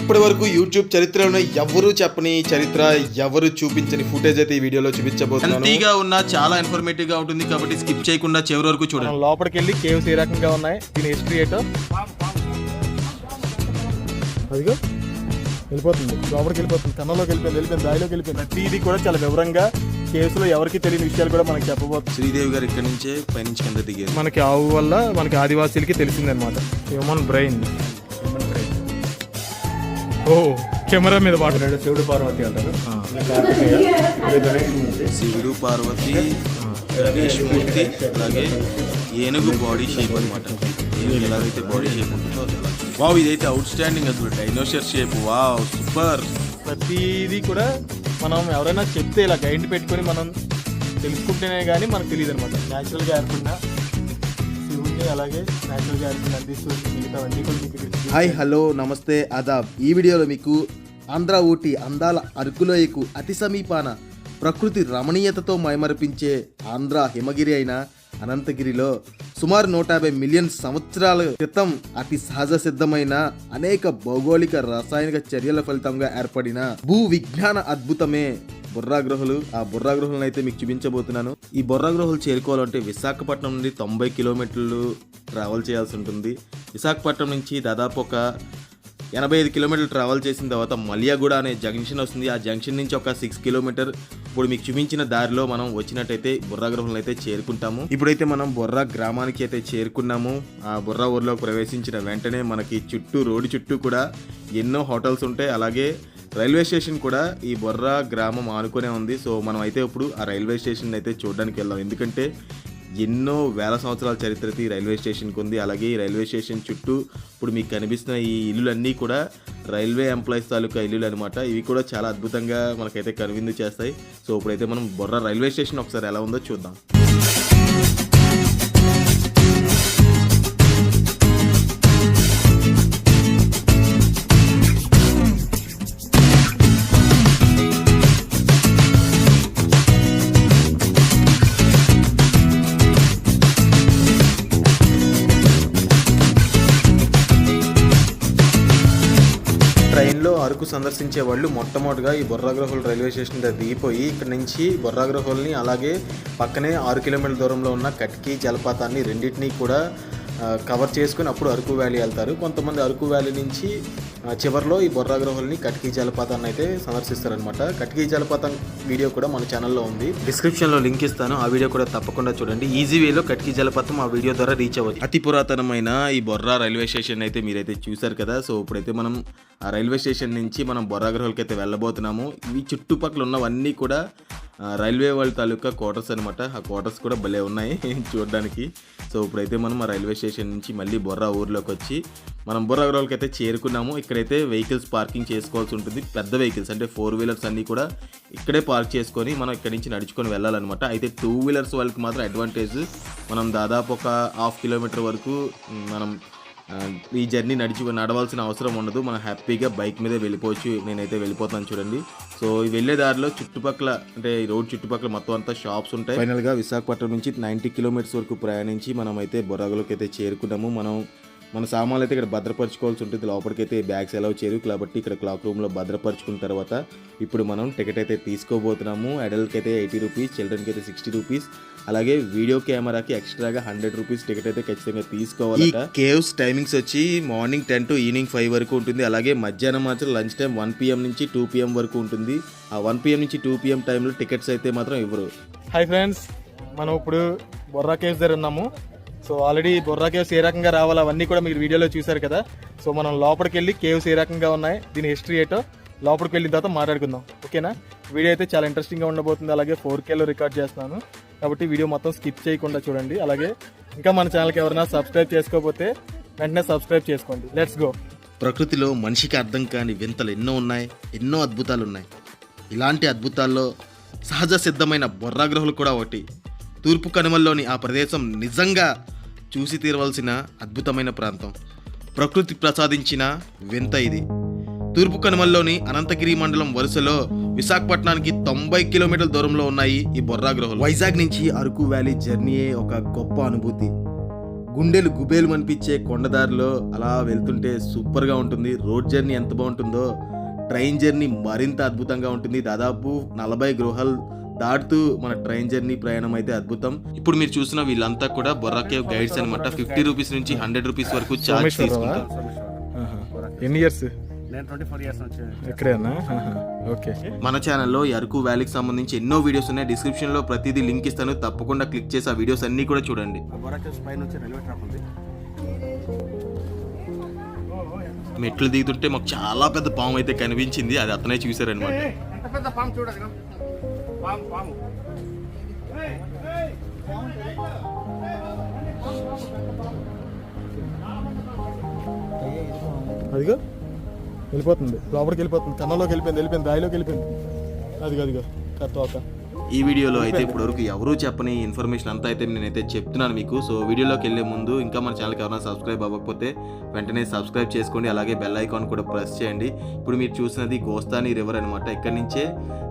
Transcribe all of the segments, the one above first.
ఇప్పటి వరకు యూట్యూబ్ చరిత్రలో ఎవరు చెప్పని చరిత్ర, ఎవరు చూపించని ఫుటేజ్ అయితే ఈ వీడియోలో చూపించబోతున్నాను. లెంతీగా ఉన్నా చాలా ఇన్ఫర్మేటివ్ గా ఉంటుంది కాబట్టి స్కిప్ చేయకుండా చివరి వరకు చూడండి. లోపలికి వెళ్ళి కేవ్స్ ఏ రకంగా ఉన్నాయి, దీని హిస్టరీ ఏంటో అదిగో వెళ్ళిపోతుంది, లోపలికి వెళ్ళిపోతుంది, కన్నంలోకి వెళ్ళిపోయింది, దాయిలోకి వెళ్ళిపోయింది. ప్రతిదీ కూడా చాలా వివరంగా కేవ్స్ లో ఎవరికి తెలియని విషయాలు కూడా మనకి చెప్పబోతుంది. శ్రీదేవి గారు ఇక్కడ నుంచే పైనుంచి కింద దిగారు. మనకి ఆవు వల్ల మనకి ఆదివాసీలకి తెలిసిందనమాట. Human brain. ఓ కెమెరా మీద మాట్లాడాడు. శివుడు పార్వతి అంటారు. శివుడు పార్వతి, గణేశమూర్తి, అలాగే ఏనుగు బాడీ షేప్ అనమాట. ఏనుగు ఎలాగైతే బాడీ షేప్ ఉంటుందో వావ్, ఇదైతే అవుట్ స్టాండింగ్ అసలు. Dinosaur shape, wow super. ప్రతిదీ కూడా మనం ఎవరైనా చెప్తే ఇలా గైడ్ పెట్టుకొని మనం తెలుసుకుంటేనే కానీ మనకు తెలియదు అనమాట. న్యాచురల్గా ఏర్పడిన శివుడిని, అలాగే న్యాచురల్గా ఏర్పడిన నందీశ్వరుడిని, మిగతావన్నీ కూడా మీకు తెలుసు. హాయ్, హలో, నమస్తే, ఆదాబ్. ఈ వీడియోలో మీకు ఆంధ్ర ఊటీ అందాల అరకులోయకు అతి సమీపాన ప్రకృతి రమణీయతతో మైమరిపించే ఆంధ్ర హిమగిరి అయిన అనంతగిరిలో సుమారు 150 మిలియన్ సంవత్సరాల క్రితం అతి సహజ సిద్ధమైన అనేక భౌగోళిక రాసాయనిక చర్యల ఫలితంగా ఏర్పడిన భూ విజ్ఞాన అద్భుతమే బొర్రా గుహలు. ఆ బొర్రా గుహలను అయితే మీకు చూపించబోతున్నాను. ఈ బొర్రా గుహలు చేరుకోవాలంటే విశాఖపట్నం నుండి 90 కిలోమీటర్లు ట్రావెల్ చేయాల్సి ఉంటుంది. విశాఖపట్నం నుంచి దాదాపు ఒక 85 కిలోమీటర్లు ట్రావెల్ చేసిన తర్వాత మలియాగూడ అనే జంక్షన్ వస్తుంది. ఆ జంక్షన్ నుంచి ఒక 6 కిలోమీటర్ ఇప్పుడు మీకు చూపించిన దారిలో మనం వచ్చినట్టయితే బొర్రా గృహంలో అయితే చేరుకుంటాము. ఇప్పుడైతే మనం బొర్రా గ్రామానికి అయితే చేరుకున్నాము. ఆ బొర్రా ఊర్లోకి ప్రవేశించిన వెంటనే మనకి రోడ్డు చుట్టూ కూడా ఎన్నో హోటల్స్ ఉంటాయి. అలాగే రైల్వే స్టేషన్ కూడా ఈ బొర్రా గ్రామం ఆనుకునే ఉంది. సో మనం అయితే ఇప్పుడు ఆ రైల్వే స్టేషన్ అయితే చూడడానికి వెళ్దాం. ఎందుకంటే ఎన్నో వేల సంవత్సరాల చరిత్ర ఈ రైల్వే స్టేషన్కి ఉంది. అలాగే ఈ రైల్వే స్టేషన్ చుట్టూ ఇప్పుడు మీకు కనిపిస్తున్న ఈ ఇల్లులన్నీ కూడా రైల్వే ఎంప్లాయీస్ తాలూకా ఇల్లులు అనమాట. ఇవి కూడా చాలా అద్భుతంగా మనకైతే కనువిందు చేస్తాయి. సో ఇప్పుడైతే మనం బొర్రా రైల్వే స్టేషన్ ఒకసారి ఎలా ఉందో చూద్దాం. ట్రైన్లో అరకు సందర్శించే వాళ్ళు మొట్టమొదటిగా ఈ బొర్రా గుహలు రైల్వే స్టేషన్ దగ్గర దిగిపోయి ఇక్కడ నుంచి బొర్రా గుహల్ని, అలాగే పక్కనే 6 కిలోమీటర్ల దూరంలో ఉన్న కట్కి జలపాతాన్ని రెండింటినీ కూడా కవర్ చేసుకుని అప్పుడు అరకు వ్యాలీ వెళ్తారు. కొంతమంది అరకు వ్యాలీ నుంచి చివరిలో ఈ బొర్రా గుహల్ని, కట్కి జలపాతాన్ని అయితే సందర్శిస్తారనమాట. కట్కి జలపాతం వీడియో కూడా మన ఛానల్లో ఉంది, డిస్క్రిప్షన్లో లింక్ ఇస్తాను. ఆ వీడియో కూడా తప్పకుండా చూడండి. ఈజీ వేలో కట్కి జలపాతం ఆ వీడియో ద్వారా రీచ్ అవ్వచ్చు. అతి పురాతనమైన ఈ బొర్రా రైల్వే స్టేషన్ అయితే మీరైతే చూసారు కదా. సో ఇప్పుడైతే మనం ఆ రైల్వే స్టేషన్ నుంచి మనం బొర్రా గుహలకి అయితే వెళ్ళబోతున్నాము. ఇవి చుట్టుపక్కల ఉన్నవన్నీ కూడా రైల్వే వాళ్ళ తాలూకా క్వార్టర్స్ అనమాట. ఆ క్వార్టర్స్ కూడా భలే ఉన్నాయి చూడడానికి. సో ఇప్పుడైతే మనం ఆ రైల్వే స్టేషన్ నుంచి మళ్ళీ బొర్రా ఊర్లోకి వచ్చి మనం బొర్రా గుహలకి అయితే చేరుకున్నాము. ఇక్కడైతే వెహికల్స్ పార్కింగ్ చేసుకోవాల్సి ఉంటుంది. పెద్ద వెహికల్స్ అంటే 4 వీలర్స్ అన్నీ కూడా ఇక్కడే పార్క్ చేసుకొని మనం ఇక్కడి నుంచి నడుచుకొని వెళ్ళాలన్నమాట. అయితే 2 వీలర్స్ వాళ్ళకి మాత్రం అడ్వాంటేజ్. మనం దాదాపు ఒక 1/2 కిలోమీటర్ వరకు మనం ఈ జర్నీ నడవాల్సిన అవసరం ఉండదు. మనం హ్యాపీగా బైక్ మీదే వెళ్ళిపోవచ్చు. నేనైతే వెళ్ళిపోతాను చూడండి. సో ఈ వెళ్ళే దారిలో చుట్టుపక్కల అంటే ఈ రోడ్ చుట్టుపక్కల మొత్తం అంతా షాప్స్ ఉంటాయి. ఫైనల్గా విశాఖపట్నం నుంచి 90 కిలోమీటర్స్ వరకు ప్రయాణించి మనం అయితే బొర్రాగులోకి అయితే చేరుకున్నాము. మన సామాన్లు అయితే ఇక్కడ భద్రపరచుకోవాల్సి ఉంటుంది. లోపలికైతే బ్యాగ్స్ ఎలా చేరు కాబట్టి ఇక్కడ క్లాక్ రూమ్లో భద్రపరుచుకున్న తర్వాత ఇప్పుడు మనం టికెట్ అయితే తీసుకోబోతున్నాము. అడల్ట్కి అయితే 80 రూపీస్, చిల్డ్రన్కి అయితే 60 రూపీస్, అలాగే వీడియో కెమెరాకి ఎక్స్ట్రాగా 100 రూపీస్ టికెట్ అయితే ఖచ్చితంగా తీసుకోవాలి. కేవ్స్ టైమింగ్స్ వచ్చి మార్నింగ్ 10 to ఈవినింగ్ 5 వరకు ఉంటుంది. అలాగే మధ్యాహ్నం మాత్రం లంచ్ టైం 1 PM నుంచి 2 PM వరకు ఉంటుంది. ఆ 1 PM నుంచి 2 PM టైంలో టికెట్స్ అయితే మాత్రం ఇవ్వరు. హాయ్ ఫ్రెండ్స్, మనం ఇప్పుడు బొర్రా కేవ్స్ దగ్గర ఉన్నాము. సో ఆల్రెడీ బొర్రా కేవ్స్ ఏ రకంగా రావాలి అవన్నీ కూడా మీరు వీడియోలో చూసారు కదా. సో మనం లోపలికి వెళ్ళి కేవ్స్ ఏ రకంగా ఉన్నాయి, దీని హిస్టరీ ఏంటో లోపలికి వెళ్ళిన తర్వాత మాట్లాడుకుందాం. ఓకేనా? వీడియో అయితే చాలా ఇంట్రెస్టింగ్గా ఉండబోతుంది. అలాగే 4Kలో రికార్డ్ చేస్తున్నాను కాబట్టి వీడియో మొత్తం స్కిప్ చేయకుండా చూడండి. అలాగే ఇంకా మన ఛానల్కి ఎవరైనా సబ్స్క్రైబ్ చేసుకోకపోతే వెంటనే సబ్స్క్రైబ్ చేసుకోండి. Let's go. ప్రకృతిలో మనిషికి అర్థం కాని వింతలు ఎన్నో ఉన్నాయి, ఎన్నో అద్భుతాలు ఉన్నాయి. ఇలాంటి అద్భుతాల్లో సహజ సిద్ధమైన బొర్రా గుహలు కూడా ఒకటి. తూర్పు కనుమల్లోని ఆ ప్రదేశం నిజంగా చూసి తీరవలసిన అద్భుతమైన ప్రాంతం. ప్రకృతి ప్రసాదించిన వింత ఇది. తూర్పు కనుమల్లోని అనంతగిరి మండలం వరుసలో విశాఖపట్నానికి 90 కిలోమీటర్ల దూరంలో ఉన్నాయి ఈ బొర్రా గుహలు. వైజాగ్ నుంచి అరకు వ్యాలీ జర్నీయే ఒక గొప్ప అనుభూతి. గుండెలు గుబేలు అనిపించే కొండదారిలో అలా వెళ్తుంటే సూపర్గా ఉంటుంది. రోడ్ జర్నీ ఎంత బాగుంటుందో ట్రైన్ జర్నీ మరింత అద్భుతంగా ఉంటుంది. దాదాపు 40 గృహాలు దాటుతూ మన ట్రైన్ జర్నీ ప్రయాణం అయితే అద్భుతం. ఇప్పుడు మీరు చూసిన వీళ్ళంతా కూడా బొర్రా కేవ్ గైడ్స్ అనమాట. 50 రూపీస్ నుంచి 100 రూపీస్ వరకు ఛార్జ్ తీసుకుంటారు. ఎన్ని ఇయర్స్? నేను 24 ఇయర్స్ నుంచి ఎక్కడేనా? ఓకే. మన ఛానల్లో ఈ అరకు వ్యాలీకి సంబంధించి ఎన్నో వీడియోస్ ఉన్నాయి. డిస్క్రిప్షన్ లో ప్రతిదీ లింక్ ఇస్తాను, తప్పకుండా క్లిక్ చేసి ఆ వీడియోస్ అన్ని కూడా చూడండి. బొర్రా కేవ్స్ పైన వచ్చి రైల్వే ట్రాక్ ఉంది. మెట్లు దిగుతుంటే మాకు చాలా పెద్ద పాము అయితే కనిపించింది. అది అతనే చూసారనమాట. ఎంత పెద్ద పాము చూడదు. పాము అదిగో వెళ్ళిపోతుంది, లోపలికి వెళ్ళిపోతుంది, కన్నంలోకి వెళ్ళిపోయింది, దాయిలోకి వెళ్ళిపోయింది. అదిగో కరెక్ట్ ఒక. ఈ వీడియోలో అయితే ఇప్పటివరకు ఎవరూ చెప్పని ఇన్ఫర్మేషన్ అంతా అయితే నేనైతే చెప్తున్నాను మీకు. సో వీడియోలోకి వెళ్ళే ముందు ఇంకా మన ఛానల్కి ఎవరైనా సబ్స్క్రైబ్ అవ్వకపోతే వెంటనే సబ్స్క్రైబ్ చేసుకోండి, అలాగే బెల్ ఐకాన్ కూడా ప్రెస్ చేయండి. ఇప్పుడు మీరు చూసినది గోస్తాని రివర్ అనమాట. ఇక్కడి నుంచే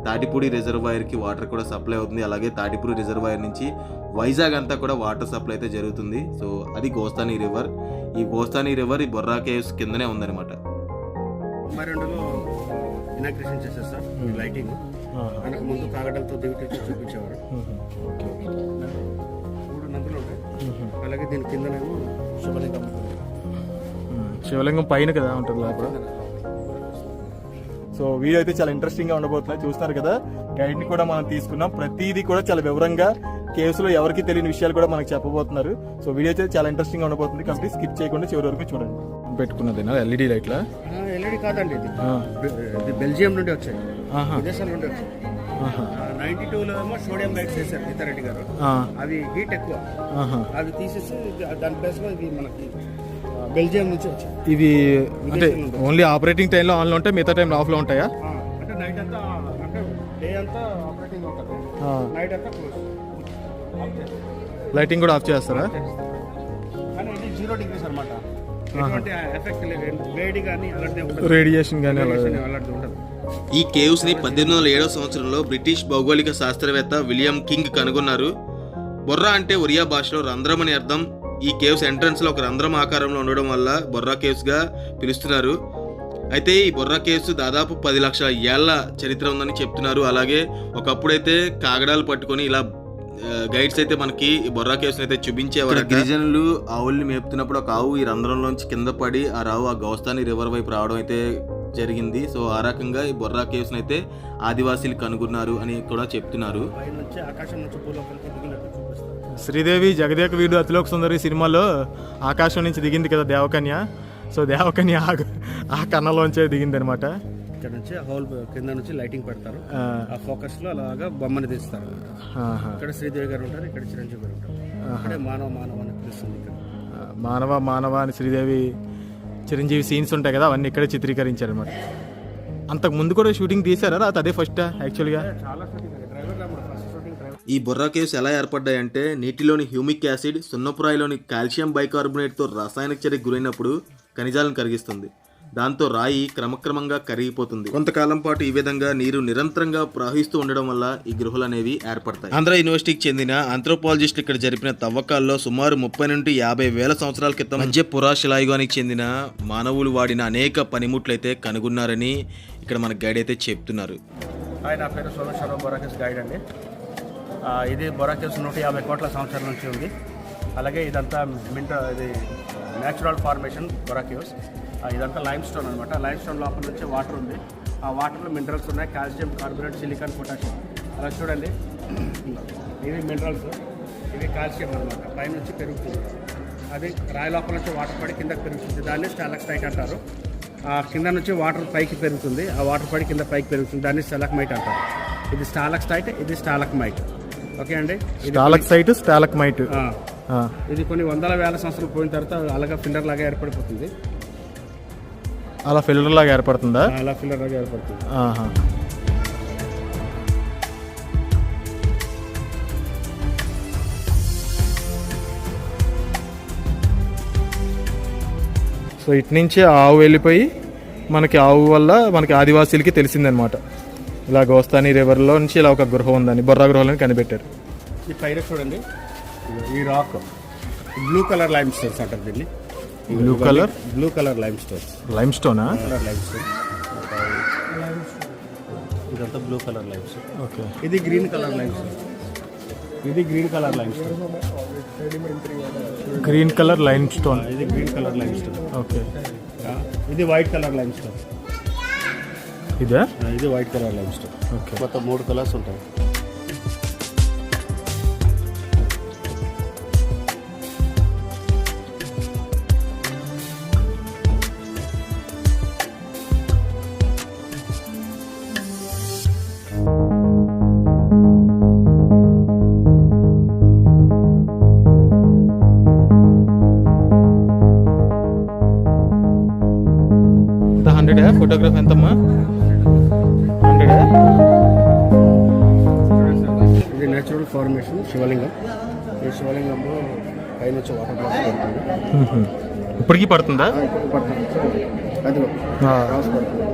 తాటిపూడి రిజర్వాయర్కి వాటర్ కూడా సప్లై అవుతుంది. అలాగే తాటిపూడి రిజర్వాయర్ నుంచి వైజాగ్ అంతా కూడా వాటర్ సప్లై అయితే జరుగుతుంది. సో అది గోస్తాని రివర్. ఈ గోస్తాని రివర్ ఈ బొర్రా కేవ్స్ కిందనే ఉందన్నమాట. 92లో ఇనాగ్రేషన్ చేశారు సార్. లైటింగ్ మనకు ముందు కాగడలతో దివిటి చూపించేవారు. 3 నందులు ఉంటాయి. అలాగే దీని కిందనేమో శివలింగం ఉంటుంది. శివలింగం పైన కదా ఉంటుంది లోపల. సో వీడియో అయితే చాలా ఇంట్రెస్టింగ్ గా ఉండబోతున్నాయి. చూస్తున్నారు కదా, గైడ్ ని కూడా మనం తీసుకున్నాం. ప్రతిదీ కూడా చాలా వివరంగా కేవ్స్ లో ఎవరికి తెలియని విషయాలు కూడా మనకు చెప్పబోతున్నారు. సో వీడియో అయితే చాలా ఇంట్రెస్టింగ్ గా ఉండబోతుంది. కాబట్టి స్కిప్ చేయకుండా చివరి వరకు చూడండి. పెట్టుకున్నదేనా ఎల్ఈడి లైట్లా? ఎల్ఈడి కాదండి, ఇది బెల్జియం నుండి వచ్చాయి, విదేశాల నుండి వచ్చాయి. 92లో ఏమో సోడియం లైట్స్ వేశారు గీతారెడ్డి గారు. అవి హీట్ ఎక్కువ, అవి తీసేసి దాని ప్లేస్ లో ఇది మనకి బెల్జియం నుంచి వచ్చాయి. ఇవి అంటే ఓన్లీ ఆపరేటింగ్ టైంలో ఆన్లో ఉంటాయి, మిగతా టైంలో ఆఫ్లో ఉంటాయా? అంటే నైట్ అంతా, అంటే డే అంతా ఆపరేటింగ్ ఉంటుంది, నైట్ అంతా క్లోజ్. లైటింగ్ కూడా ఆఫ్ చేస్తారా? కానీ ఇది 0 degrees అనమాట. ఎటువంటి ఎఫెక్ట్ లేదు, వేడి కానీ అలాంటిది ఉండదు, రేడియేషన్ కానీ అలాంటిది ఉండదు. ఈ కేవ్స్ ని 1807 సంవత్సరంలో బ్రిటిష్ భౌగోళిక శాస్త్రవేత్త విలియం కింగ్ కనుగొన్నారు. బొర్రా అంటే ఒరియా భాషలో రంధ్రం అని అర్థం. ఈ కేవ్స్ ఎంట్రన్స్ లో ఒక రంధ్రం ఆకారంలో ఉండడం వల్ల బొర్రా కేవ్స్ గా పిలుస్తున్నారు. అయితే ఈ బొర్రా కేవ్స్ దాదాపు 10 లక్షల ఏళ్ల చరిత్ర ఉందని చెప్తున్నారు. అలాగే ఒకప్పుడైతే కాగడాలు పట్టుకొని ఇలా గైడ్స్ అయితే మనకి ఈ బొర్రా కేవ్స్ అయితే చూపించేవారు. గిరిజనులు ఆవుల్ని మేపుతున్నప్పుడు ఒక ఆవు ఈ రంధ్రంలోంచి కింద పడి ఆ రావు ఆ గోస్తాని రివర్ వైపు రావడం అయితే జరిగింది. సో ఆ రకంగా ఈ బొర్రా కేవ్స్ అయితే ఆదివాసీలు కనుగొన్నారు అని కూడా చెప్తున్నారు. శ్రీదేవి జగదేక వీరుడు అతిలోక సుందరి సినిమాలో ఆకాశం నుంచి దిగింది కదా దేవకన్య. సో దేవకన్య ఆ కన్నలోంచే దిగింది అనమాట. ఇక్కడ నుంచి హోల్ కింద నుంచి లైటింగ్ పెడతారు, ఆ ఫోకస్ లో అలాగా బొమ్మని తీస్తారు. ఇక్కడ శ్రీదేవి గారు ఉంటారు, ఇక్కడ చిరంజీవి గారు ఉంటారు. ఇక్కడే మానవ అని పిలుస్తుంది. ఇక్కడ మానవ అని శ్రీదేవి చిరంజీవి సీన్స్ ఉంటాయి కదా, అవన్నీ ఇక్కడే చిత్రీకరించారు అనమాట. అంతకు ముందు కూడా షూటింగ్ తీసారా? అదే ఫస్ట్ యాక్చువల్గా చాలా shooting, driver first shooting driver. ఈ బొర్రా కేవ్స్ ఎలా ఏర్పడ్డాయంటే నీటిలోని హ్యూమిక్ యాసిడ్ సున్నపురాయిలోని కాల్షియం బైకార్బోనేట్తో రసాయనిక చర్యకు గురైనప్పుడు ఖనిజాలను కరిగిస్తుంది. దాంతో రాయి క్రమక్రమంగా కరిగిపోతుంది. కొంతకాలం పాటు ఈ విధంగా నీరు నిరంతరంగా ప్రవహిస్తూ ఉండడం వల్ల ఈ గుహలు అనేవి ఏర్పడతాయి. ఆంధ్ర యూనివర్సిటీకి చెందిన ఆంథ్రోపాలజిస్టులు ఇక్కడ జరిపిన తవ్వకాల్లో సుమారు 30 నుండి 50 వేల సంవత్సరాల క్రితం మధ్య పురాశిలాయుగానికి చెందిన మానవులు వాడిన అనేక పనిముట్లు అయితే కనుగొన్నారని ఇక్కడ మన గైడ్ అయితే చెప్తున్నారు. హాయ్, నా పేరు సోమేశ్వరరావు, బొర్రా కేవ్స్ గైడ్ అండి. ఇది బొర్రా కేవ్స్ 150 కోట్ల సంవత్సరాల నుంచి ఉంది. అలాగే ఇదంతా ఇది న్యాచురల్ ఫార్మేషన్ బొర్రా కేవ్స్. ఇదంతా లైమ్ స్టోన్ అనమాట. లైమ్ స్టోన్ లోపల నుంచి వాటర్ ఉంది. ఆ వాటర్లో మినరల్స్ ఉన్నాయి, కాల్షియం కార్బోనేట్, సిలికాన్, పొటాషియం. అలా చూడండి, ఇవి మినరల్స్, ఇవి కాల్షియం అనమాట. పైనుంచి పెరుగుతుంది, అది రాయి లోపల నుంచి వాటర్ పడి కిందకి పెరుగుతుంది. దాన్ని స్టాలక్టైట్ అంటారు. ఆ కింద నుంచి వాటర్ పైకి పెరుగుతుంది, ఆ వాటర్ పడి కింద పైకి పెరుగుతుంది, దాన్ని స్టాలక్మైట్ అంటారు. ఇది స్టాలక్టైట్, ఇది స్టాలక్మైట్. ఓకే అండి, స్టాలక్సైట్, స్టాలక్మైట్. ఇది కొన్ని వందల వేల సంవత్సరాలు పోయిన తర్వాత అలాగా ఫిల్టర్ లాగా ఏర్పడిపోతుంది. అలా ఫిల్టర్ లాగా ఏర్పడుతుందా? అలా ఫిల్టర్ లాగా ఏర్పడుతుంది. సో ఇటు నుంచి ఆవు వెళ్ళిపోయి మనకి ఆవు వల్ల మనకి ఆదివాసీలకి తెలిసిందనమాట, ఇలా గోస్తాని రివర్లో నుంచి ఇలా ఒక గృహ ఉందని, బొర్రా గృహలని కనిపెట్టారు. ఈ పైన చూడండి, ఈ rock blue colour lime stones అంటారు దీన్ని. Blue colour lime stones. Lime స్టోనా? లైమ్ స్టోన్ ఇదంతా blue colour lime stone. Okay. ఇది గ్రీన్ కలర్ లైమ్ స్టోన్. ఇది green colour lime stone. Green colour lime stone. ఇది green colour lime stone. Okay. ఇది white colour lime stone. ఇదే? ఇది white colour lime stone. Okay. మొత్తం 3 colours ఉంటాయి. ఇంత 100 photograph ఎంతమ్మా? 100. ఇది నేచురల్ ఫార్మేషన్ శివలింగం. ఈ శివలింగంలో పైనుంచి వాటర్ డ్రాప్స్ పడుతుంది. ఇప్పటికీ పడుతుందా? అదిగో ఆ. డ్రాప్స్ పడుతుంది.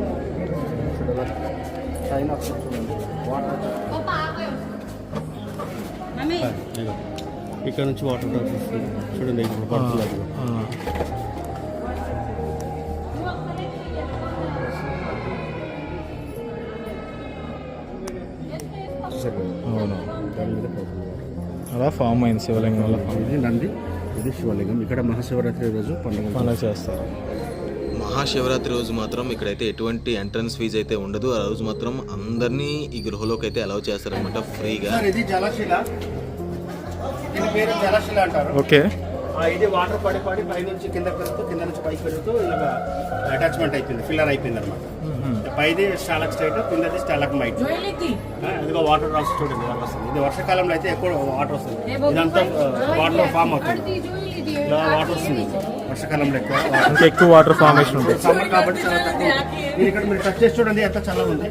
పైన చూడండి వాటర్. ఇదిగో ఇక్కడ నుంచి వాటర్ డ్రాప్స్ వస్తుంది చూడండి. ఇప్పుడు పడుతుంది. అదిగో అవును. దాని మీద పడుతుంది. అలా ఫామ్ అయింది శివలింగం వల్ల. ఇది నంది, ఇది శివలింగం. ఇక్కడ మహాశివరాత్రి రోజు పండుగ చేస్తారు. మహాశివరాత్రి రోజు మాత్రం ఇక్కడైతే ఎటువంటి ఎంట్రన్స్ ఫీజు అయితే ఉండదు. ఆ రోజు మాత్రం అందరినీ ఈ గృహలోకి అయితే అలౌ చేస్తారనమాట ఫ్రీగా. ఇది జలశిల. దీని పేరు జలశిల అంటారు. ఓకే. ఇది వాటర్ పడి పైనుంచి కిందకి పెరుగుతూ కింద నుంచి పైకి పెరుగుతూ ఇలా అటాచ్మెంట్ అయిపోయింది, ఫిల్లర్ అయిపోయింది అనమాట. పైది స్టాలక్ స్టేట్, కిందది స్టాలక్ మైట్. ఇదిగో వాటర్ డ్రాప్స్ చూడండి ఎలా వస్తుంది. ఇది వర్షాకాలంలో అయితే ఎక్కువ వాటర్ వస్తుంది. ఇదంతా వాటర్ ఫామ్ అవుతుంది. ఇలా వాటర్ వస్తుంది వర్షాకాలంలో ఎక్కువ. ఇంకా ఎక్కువ వాటర్ ఫార్మేషన్ ఉంటుంది. సమ్మర్ కాబట్టి చాలా తక్కువ. మీరు ఇక్కడ మీరు టచ్ చేసి చూడండి ఎంత చల్లగా ఉంది.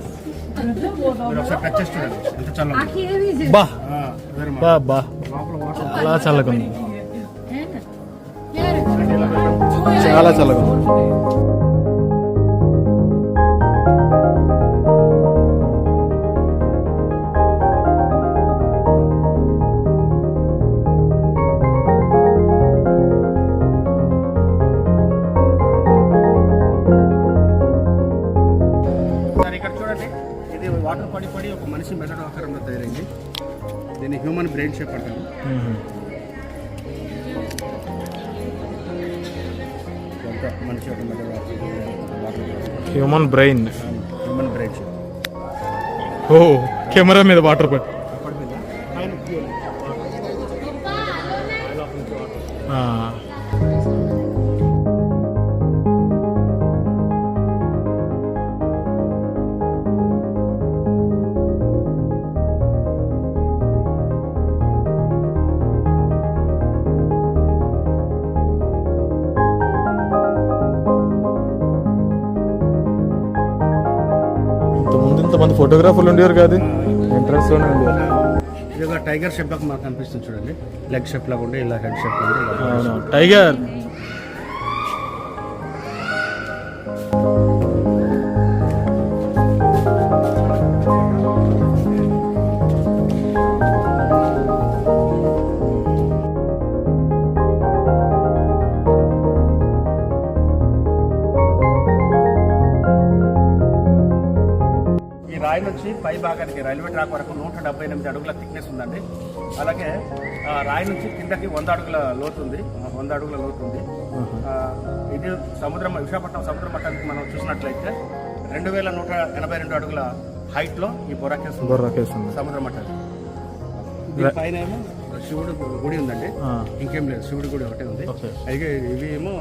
మీరు ఒకసారి టచ్ చేసి చూడండి ఎంత చల్లగా ఉంది. బా వెరీ మచ్. బా బా లోపల వాటర్ చాలా చల్లగా ఉంది. చాలా చల్లగా ఉంది. ఇక్కడ చూడండి. ఇది వాటర్ పడి ఒక మనిషి మెదడు ఆకారంలో తయారైంది. దీన్ని హ్యూమన్ బ్రెయిన్ షేప్ అంటారు. ఇదంతా మనిషి యొక్క మెదడు ఆకారం. Human brain. Human brain shape. ఓ కెమెరా మీద వాటర్ పడి. ఇంతమంది ఫోటోగ్రాఫర్లు ఉండేవారు కాదు, ఎంట్రన్స్ లోనే ఉండేవారు. ఇది ఒక టైగర్ షేప్ లాగా మనకు కనిపిస్తుంది చూడండి. లెగ్ షేప్ లాగా ఉండి ఇలా హెడ్ షేప్ ఉండి అవును టైగర్. రాయి నుంచి పై భాగానికి రైల్వే ట్రాక్ వరకు 178 అడుగుల థిక్నెస్ ఉందండి. అలాగే రాయి నుంచి కిందకి 100 అడుగుల లోతు ఉంది. 100 అడుగుల లోతు ఉంది. ఇది సముద్రం, విశాఖపట్నం సముద్ర మట్టానికి మనం చూసినట్లయితే 2182 అడుగుల హైట్లో ఈ బొర్రాకేవ్స్ ఉంది సముద్ర మట్టానికి. పైన ఏమో శివుడు గుడి ఉందండి. ఇంకేం లేదు, శివుడి గుడి ఒకటే ఉంది. అయితే ఇవి ఏమో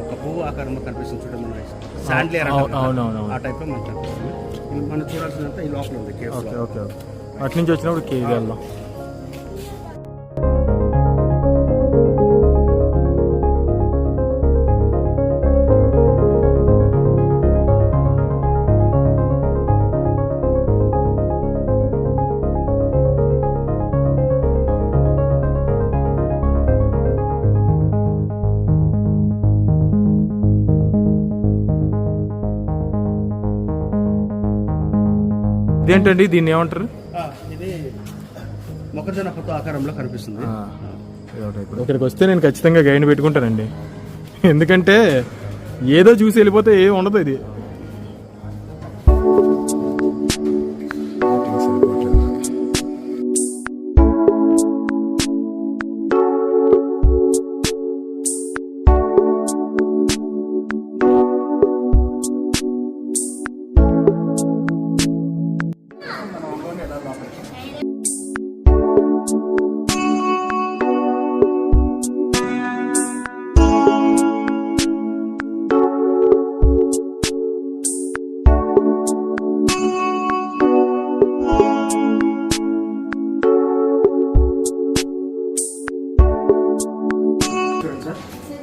ఒక పువ్వు ఆకారంలో కనిపిస్తుంది చూడండి. మన శాండ్లియర్ ఆ టైప్ లో మనకు కనిపిస్తుంది. మనం చూడాల్సినంత ఈ లోపల ఉంది కేవ్స్. ఓకే అటు నుంచి వచ్చినప్పుడు కేవ్ వెళ్దాం. ఇదేంటండి, దీన్ని ఏమంటారు? ఇది మొక్కజొన్న పొత్తు ఆకారంలో కనిపిస్తుంది. ఇక్కడికి వస్తే నేను ఖచ్చితంగా గైడ్ పెట్టుకుంటానండి, ఎందుకంటే ఏదో చూసి వెళ్ళిపోతే ఏం ఉండదు ఇది.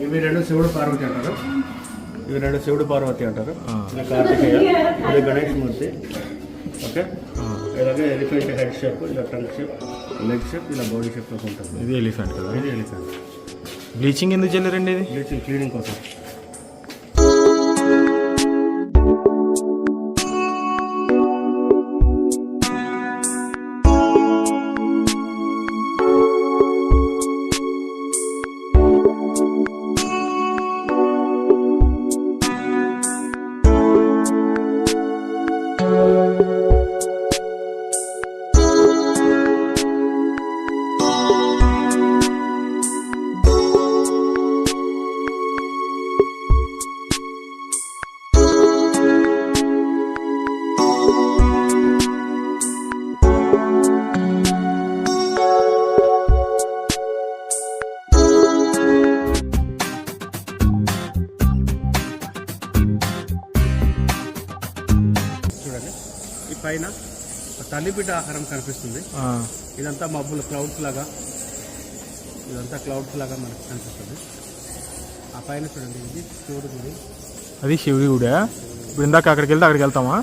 ఇవి రెండు శివుడు పార్వతి అంటారు. ఇవి రెండు శివుడు పార్వతి అంటారు. ఇది కార్తికేయ, ఇది గణేష్ మూర్తి. ఓకే, ఇలాగే ఎలిఫెంట్ హెడ్ షేప్, ఇలా టంగ్ షేప్, లెగ్ షేప్, ఇలా బాడీ షేప్ లో ఉంటుంది. ఇది ఎలిఫెంట్ కదా. ఇది ఎలిఫెంట్. బ్లీచింగ్ ఎందుకు చెల్లారండి ఇది? బ్లీచింగ్ క్లీనింగ్ కోసం. పైన తల్లిబిడ్డ ఆకారం కనిపిస్తుంది. ఇదంతా మబ్బులు, క్లౌడ్స్ లాగా, ఇదంతా క్లౌడ్స్ లాగా మనకు కనిపిస్తుంది. ఆ పైన చూడండి, ఇది శివుడి గుడి. అది శివుడి గుడి. ఇప్పుడు ఇందాక అక్కడికి వెళ్తే అక్కడికి వెళ్తామా?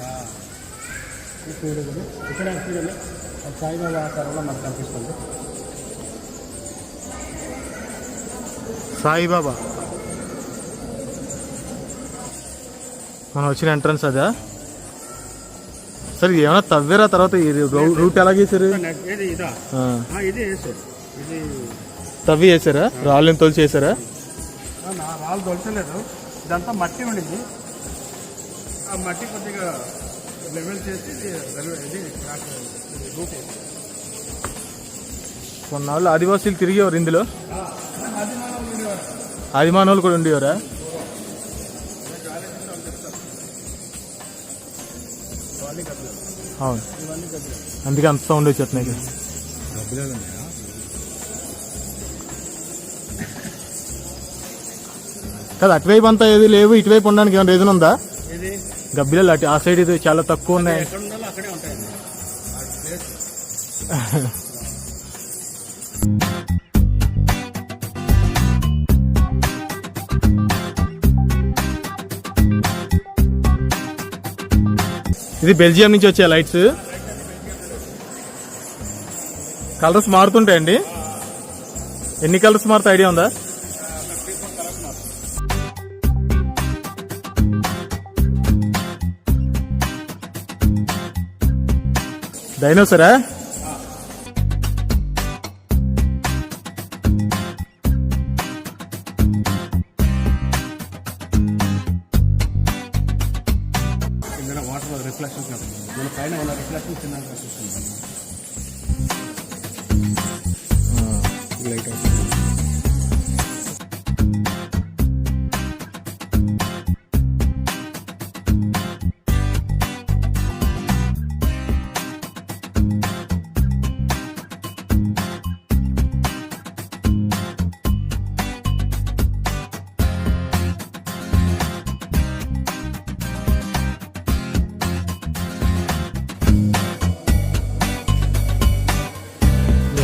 ఈ శివుడి గుడి ఇక్కడ చూడండి, సాయిబాబా ఆకారంలో మనకు కనిపిస్తుంది. సాయిబాబా మనం వచ్చిన ఎంట్రన్స్ అదా? సరే ఏమైనా తవ్వేరా? తర్వాత రూట్ ఎలా గీసారు? ఇది ఇదా? ఇది వేసారు, ఇది తవ్వి వేసారా? రాళ్ళని తొలిచి వేసారా? రాళ్ళు తొలచలేదు, ఇదంతా మట్టి ఉండింది. ఆ మట్టి కొద్దిగా లెవెల్ చేసి ఇది రూట్. కొన్నాళ్ళు ఆదివాసీలు తిరిగేవారు ఇందులో. ఆదిమానవులు కూడా ఉండేవారా? అవును, అందుకే అంత సౌండ్ వచ్చేస్తున్నాయి. కదా అటువైపు అంతా ఏది లేవు, ఇటువైపు ఉండడానికి ఏమైనా రీజన్ ఉందా? గబ్బిలాలు అటు ఆ సైడ్ ఇది చాలా తక్కువ ఉన్నాయి. అక్కడే ఉంటాయి. ఇది బెల్జియం నుంచి వచ్చే లైట్స్. కలర్స్ మారుతుంటాయండి. ఎన్ని కలర్స్ మారుతా ఐడియా ఉందా? డైనోసరా? రిఫ్లెక్షన్ మన పైన ఉన్న రిఫ్లెక్షన్ చిన్న కనిపిస్తుంది. లైట్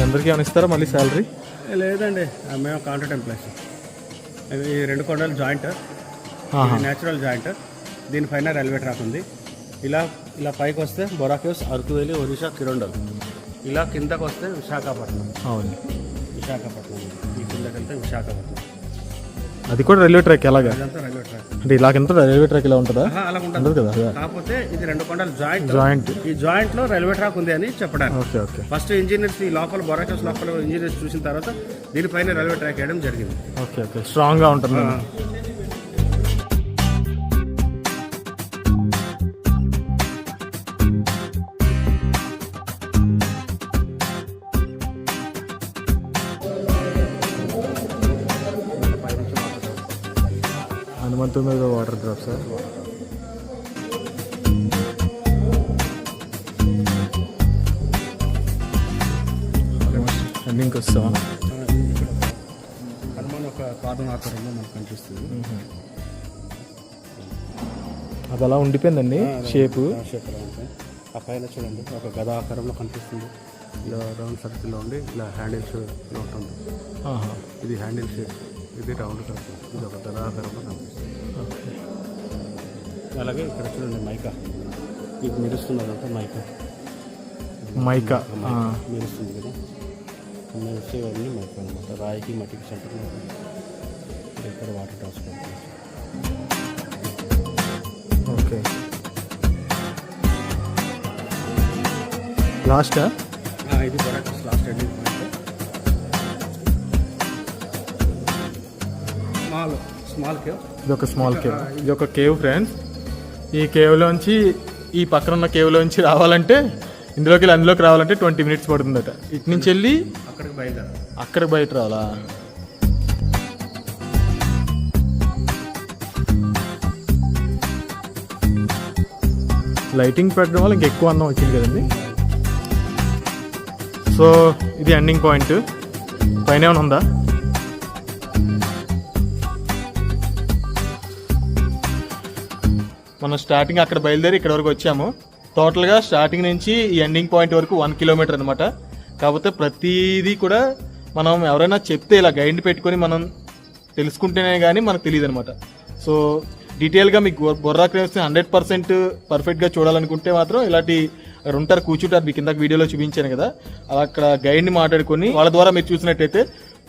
అందరికీ ఏమైనా ఇస్తారా మళ్ళీ శాలరీ? లేదండి, మేము కాంట్రాక్ట్ ఎంప్లాయీస్. ఈ రెండు కొండలు జాయింట్, న్యాచురల్ జాయింట్. దీనిపైన రైల్వే ట్రాక్ ఉంది. ఇలా ఇలా పైకి వస్తే బొరాకేవ్స్, అరకు వ్యాలీ, ఒరిస్సా, కిరండల్. ఇలా కిందకు వస్తే విశాఖపట్నం. అవును, విశాఖపట్నం. ఈ కిందకి వెళ్తే విశాఖపట్నం. అది కూడా రైల్వే ట్రాక్ ఎలాగా ఇదంతా రైల్వే ట్రాక్. అంటే ఇలాగంతా రైల్వే ట్రాక్ ఇలా ఉంటుందా? అలా ఉంటుంది ఉండదు కదా. కాకపోతే ఇది 2 కొండలు జాయింట్. జాయింట్. ఈ జాయింట్ లో రైల్వే ట్రాక్ ఉంది అని చెప్పడానికి. ఓకే ఓకే ఫస్ట్ ఇంజనీర్స్ ఈ లోపల బొర్రా కేవ్స్ లోపల ఇంజనీర్స్ చూసిన తర్వాత దీనిపైన రైల్వే ట్రాక్ వేయడం జరిగింది. ఓకే ఓకే స్ట్రాంగ్గా ఉంటుంది. హనుమంతు మీద వాటర్ డ్రాప్ సార్. ఎండింగ్కి వస్తాం. హనుమాన్ ఒక పాదం ఆకారంలో మనకు కనిపిస్తుంది. అది అలా ఉండిపోయిందండి షేపు. షేప్ అలా ఉంటుంది. ఆ పైన చూడండి ఒక గద ఆకారంలో కనిపిస్తుంది. ఇలా రౌండ్ సర్కిల్లో ఉండి ఇలా హ్యాండిల్స్ ఉంటుంది. ఇది హ్యాండిల్ షేప్, ఇది రౌండ్ సర్కిల్, ఇది ఒక గద ఆకారంలో కనిపిస్తుంది. అలాగే ఇక్కడ చూడండి మైకా, ఇది మెరుస్తున్నదంతా మైకా. మైకా మెరుస్తుంది కదా, మెరిసేవన్నీ మైకా అనమాట. రాయికి మట్టికి సెంటర్లో ఇక్కడ వాటర్ ట్రాన్స్పోర్ట్. ఓకే లాస్టా? ఇది Borra caves last ending point. Small cave. ఇది ఒక స్మాల్ కేవ్. ఇది ఒక కేవ్ ఫ్రెండ్స్. ఈ కేవ్లోంచి ఈ పక్కన ఉన్న కేవ్లోంచి రావాలంటే ఇందులోకి వెళ్ళి అందులోకి రావాలంటే 20 minutes పడుతుందట. ఇటు నుంచి వెళ్ళి అక్కడికి బయలుదేరాలి. అక్కడికి బయట రావాలా? లైటింగ్ పెట్టడం వల్ల ఇంకెక్కువ అందం వచ్చింది కదండి. సో ఇది ఎండింగ్ పాయింట్. పైన ఏమైనా ఉందా? మనం స్టార్టింగ్ అక్కడ బయలుదేరి ఇక్కడ వరకు వచ్చాము. టోటల్గా స్టార్టింగ్ నుంచి ఈ ఎండింగ్ పాయింట్ వరకు 1 kilometer అనమాట. కాకపోతే ప్రతిదీ కూడా మనం ఎవరైనా చెప్తే ఇలా గైడ్ పెట్టుకొని మనం తెలుసుకుంటేనే కానీ మనకు తెలియదు అనమాట. సో డీటెయిల్గా మీకు బొర్రా కేవ్స్ని 100% పర్ఫెక్ట్గా చూడాలనుకుంటే మాత్రం ఇలాంటి అక్కడ ఉంటారు, కూర్చుంటారు. మీకు ఇందాక వీడియోలో చూపించాను కదా, అలా అక్కడ గైడ్ని మాట్లాడుకొని వాళ్ళ ద్వారా మీరు చూసినట్టయితే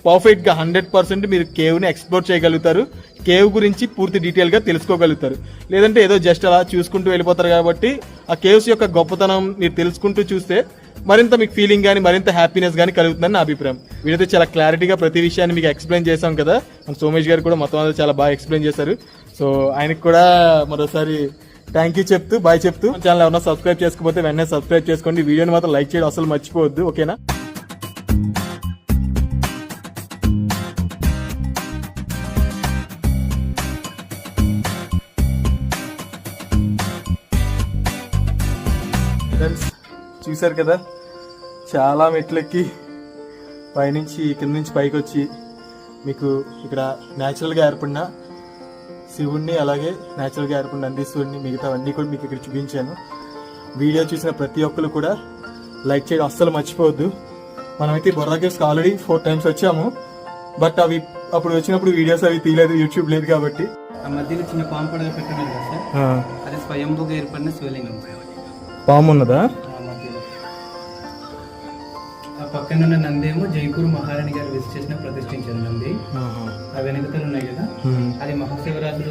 పర్ఫెక్ట్గా 100% మీరు కేవ్ని ఎక్స్ప్లోర్ చేయగలుగుతారు. కేవ్ గురించి పూర్తి డీటెయిల్గా తెలుసుకోగలుగుతారు. లేదంటే ఏదో జస్ట్ అలా చూసుకుంటూ వెళ్ళిపోతారు. కాబట్టి ఆ కేవ్స్ యొక్క గొప్పతనం మీరు తెలుసుకుంటూ చూస్తే మరింత మీకు ఫీలింగ్ కానీ మరింత హ్యాపీనెస్ కానీ కలుగుతుందని నా అభిప్రాయం. వీడైతే చాలా క్లారిటీగా ప్రతి విషయాన్ని మీకు ఎక్స్ప్లెయిన్ చేశాం కదా. మన సోమేష్ గారు కూడా మొత్తం అంతా చాలా బాగా ఎక్స్ప్లెయిన్ చేశారు. సో ఆయనకు కూడా మరోసారి థ్యాంక్ యూ చెప్తూ బాయ్ చెప్తూ, ఛానల్ ఎవరైనా సబ్స్క్రైబ్ చేసుకోకపోతే వెంటనే సబ్స్క్రైబ్ చేసుకోండి. వీడియోని మాత్రం లైక్ చేయడం అసలు మర్చిపోవద్దు. ఓకేనా? ఫ్రెండ్స్ చూశారు కదా, చాలా మెట్లెక్కి పైనుంచి కింద నుంచి పైకి వచ్చి మీకు ఇక్కడ న్యాచురల్గా ఏర్పడిన శివుణ్ణి అలాగే న్యాచురల్గా ఏర్పడిన నందీశ్వరుని మిగతావన్నీ కూడా మీకు ఇక్కడ చూపించాను. వీడియో చూసిన ప్రతి ఒక్కరు కూడా లైక్ చేయడం అస్సలు మర్చిపోవద్దు. మనమైతే బొర్రా కేవ్స్కి ఆల్రెడీ 4 times వచ్చాము. బట్ అవి అప్పుడు వచ్చినప్పుడు వీడియోస్ అవి తీయలేదు, యూట్యూబ్ లేదు కాబట్టి. ఆ మధ్యలో చిన్న పాము పడగ పెట్టడం కదా సార్, అది స్వయంభూగా ఏర్పడిన శివలింగం. పాము ఉన్నదా? ఆ మధ్యలో ఆ పక్కన నందేమో జైపూర్ మహారాణి గారు విజిట్ చేసిన ప్రతిష్ఠించిన నంది. ఆ వెనుకతలు ఉన్నాయి కదా, అది మహాశివరాత్రి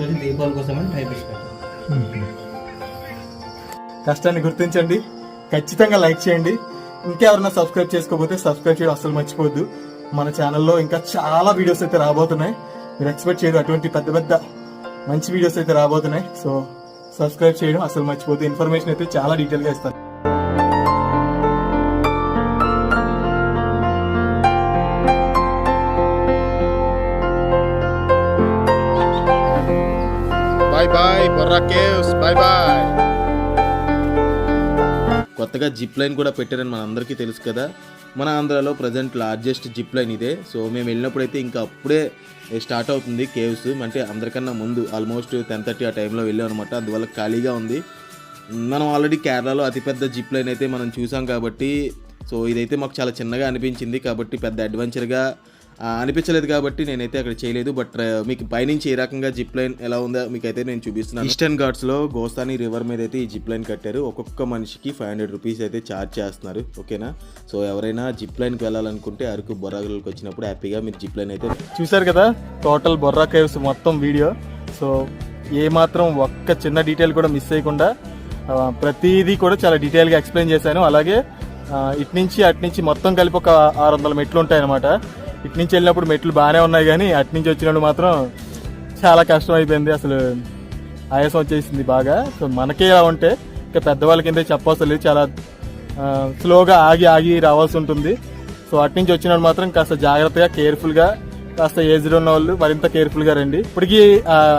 రోజు దీపావళి కోసం అని టైపిస్తారు. కష్టాన్ని గుర్తించండి, ఖచ్చితంగా లైక్ చేయండి. ఇంకెవరైనా సబ్స్క్రైబ్ చేసుకోకపోతే సబ్స్క్రైబ్ చేయడం అసలు మర్చిపోవద్దు. మన ఛానల్లో ఇంకా చాలా వీడియోస్ అయితే రాబోతున్నాయి. మీరు ఎక్స్పెక్ట్ చేయరు అటువంటి పెద్ద పెద్ద మంచి వీడియోస్ అయితే రాబోతున్నాయి. సో సబ్స్క్రైబ్ చేయడం అసలు మర్చిపోద్దు. ఇన్ఫర్మేషన్ అయితే చాలా డీటెయిల్గా ఇస్తాను. Bye bye Borra caves, bye bye. కొత్తగా జిప్ లైన్ కూడా పెట్టారని మన అందరికీ తెలుసు కదా. మన ఆంధ్రాలో ప్రజెంట్ లార్జెస్ట్ జిప్ లైన్ ఇదే. సో మేము వెళ్ళినప్పుడు అయితే ఇంకా అప్పుడే స్టార్ట్ అవుతుంది కేవ్స్. అంటే అందరికన్నా ముందు ఆల్మోస్ట్ 10:30 ఆ టైంలో వెళ్ళాం అనమాట. అందువల్ల ఖాళీగా ఉంది. మనం ఆల్రెడీ కేరళలో అతిపెద్ద జిప్ లైన్ అయితే మనం చూసాం కాబట్టి సో ఇదైతే మాకు చాలా చిన్నగా అనిపించింది. కాబట్టి పెద్ద అడ్వెంచర్గా అనిపించలేదు కాబట్టి నేనైతే అక్కడ చేయలేదు. బట్ మీకు పైనుంచి ఏ రకంగా జిప్ లైన్ ఎలా ఉందో మీకైతే నేను చూపిస్తున్నాను. ఈస్టర్న్ ఘాట్స్లో గోస్తాని రివర్ మీద అయితే ఈ జిప్ లైన్ కట్టారు. ఒక్కొక్క మనిషికి 500 రూపీస్ అయితే ఛార్జ్ చేస్తున్నారు. ఓకేనా, సో ఎవరైనా జిప్ లైన్కి వెళ్ళాలనుకుంటే అరకు బొర్రాగ్రహుల్కి వచ్చినప్పుడు హ్యాపీగా మీరు జిప్ లైన్ అయితే చూశారు కదా టోటల్ బొర్రా కేవ్స్ మొత్తం వీడియో. సో ఏ మాత్రం ఒక్క చిన్న డీటెయిల్ కూడా మిస్ చేయకుండా ప్రతిదీ కూడా చాలా డీటెయిల్గా ఎక్స్ప్లెయిన్ చేశాను. అలాగే ఇటు నుంచి అటు నుంచి మొత్తం కలిపి ఒక 600 మెట్లు ఉంటాయి అన్నమాట. ఇటు నుంచి వెళ్ళినప్పుడు మెట్లు బాగానే ఉన్నాయి, కానీ అటు నుంచి వచ్చినప్పుడు మాత్రం చాలా కష్టం అయిపోయింది. అసలు ఆయాసం వచ్చేసింది బాగా. సో మనకే ఇలా ఉంటే ఇంకా పెద్దవాళ్ళ కింద చెప్పవసరం లేదు, చాలా స్లోగా ఆగి ఆగి రావాల్సి ఉంటుంది. సో అటు నుంచి వచ్చినప్పుడు మాత్రం కాస్త జాగ్రత్తగా కేర్ఫుల్గా, కాస్త ఏజ్డ్ ఉన్న వాళ్ళు మరింత కేర్ఫుల్గా రండి. ఇప్పటికీ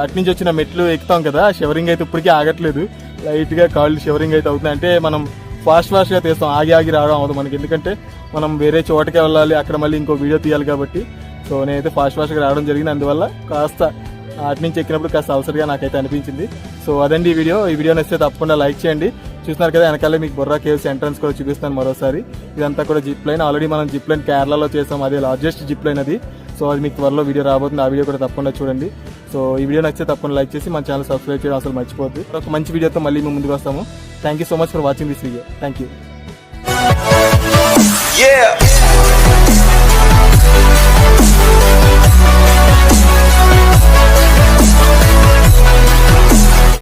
అటు నుంచి వచ్చిన మెట్లు ఎక్కుతాం కదా, షివరింగ్ అయితే ఇప్పటికీ ఆగట్లేదు, లైట్గా కాళ్ళు షివరింగ్ అయితే అవుతుంది. అంటే మనం ఫాస్ట్గా తీస్తాం, ఆగి ఆగి రావడం అవుతుంది మనకి, ఎందుకంటే మనం వేరే చోటకే వెళ్ళాలి, అక్కడ మళ్ళీ ఇంకో వీడియో తీయాలి కాబట్టి. సో నేనైతే ఫాస్ట్గా రావడం జరిగింది, అందువల్ల కాస్త అటు నుంచి ఎక్కినప్పుడు కాస్త అలసరిగా నాకైతే అనిపించింది. సో అదండి ఈ వీడియో నచ్చితే తప్పకుండా లైక్ చేయండి. చూస్తున్నారు కదా వెనకాలే మీకు బొర్రా కేవ్స్ ఎంట్రన్స్ కూడా చూపిస్తాను మరోసారి. ఇదంతా కూడా జిప్ లైన్, ఆల్రెడీ మనం జిప్ లైన్ కేరళలో చేసాం, అదే లార్జెస్ట్ జిప్ లైన్ అది. సో అది మీకు త్వరలో వీడియో రాబోతుంది, ఆ వీడియో కూడా తప్పకుండా చూడండి. సో ఈ వీడియో నచ్చితే తప్పకుండా లైక్ చేసి మన ఛానల్ సబ్స్క్రైబ్ చేయడం అసలు మర్చిపోద్దు. ఒక మంచి వీడియోతో మళ్ళీ మేము ముందుకు వస్తాము. Thank you so much for watching this video. Thank you.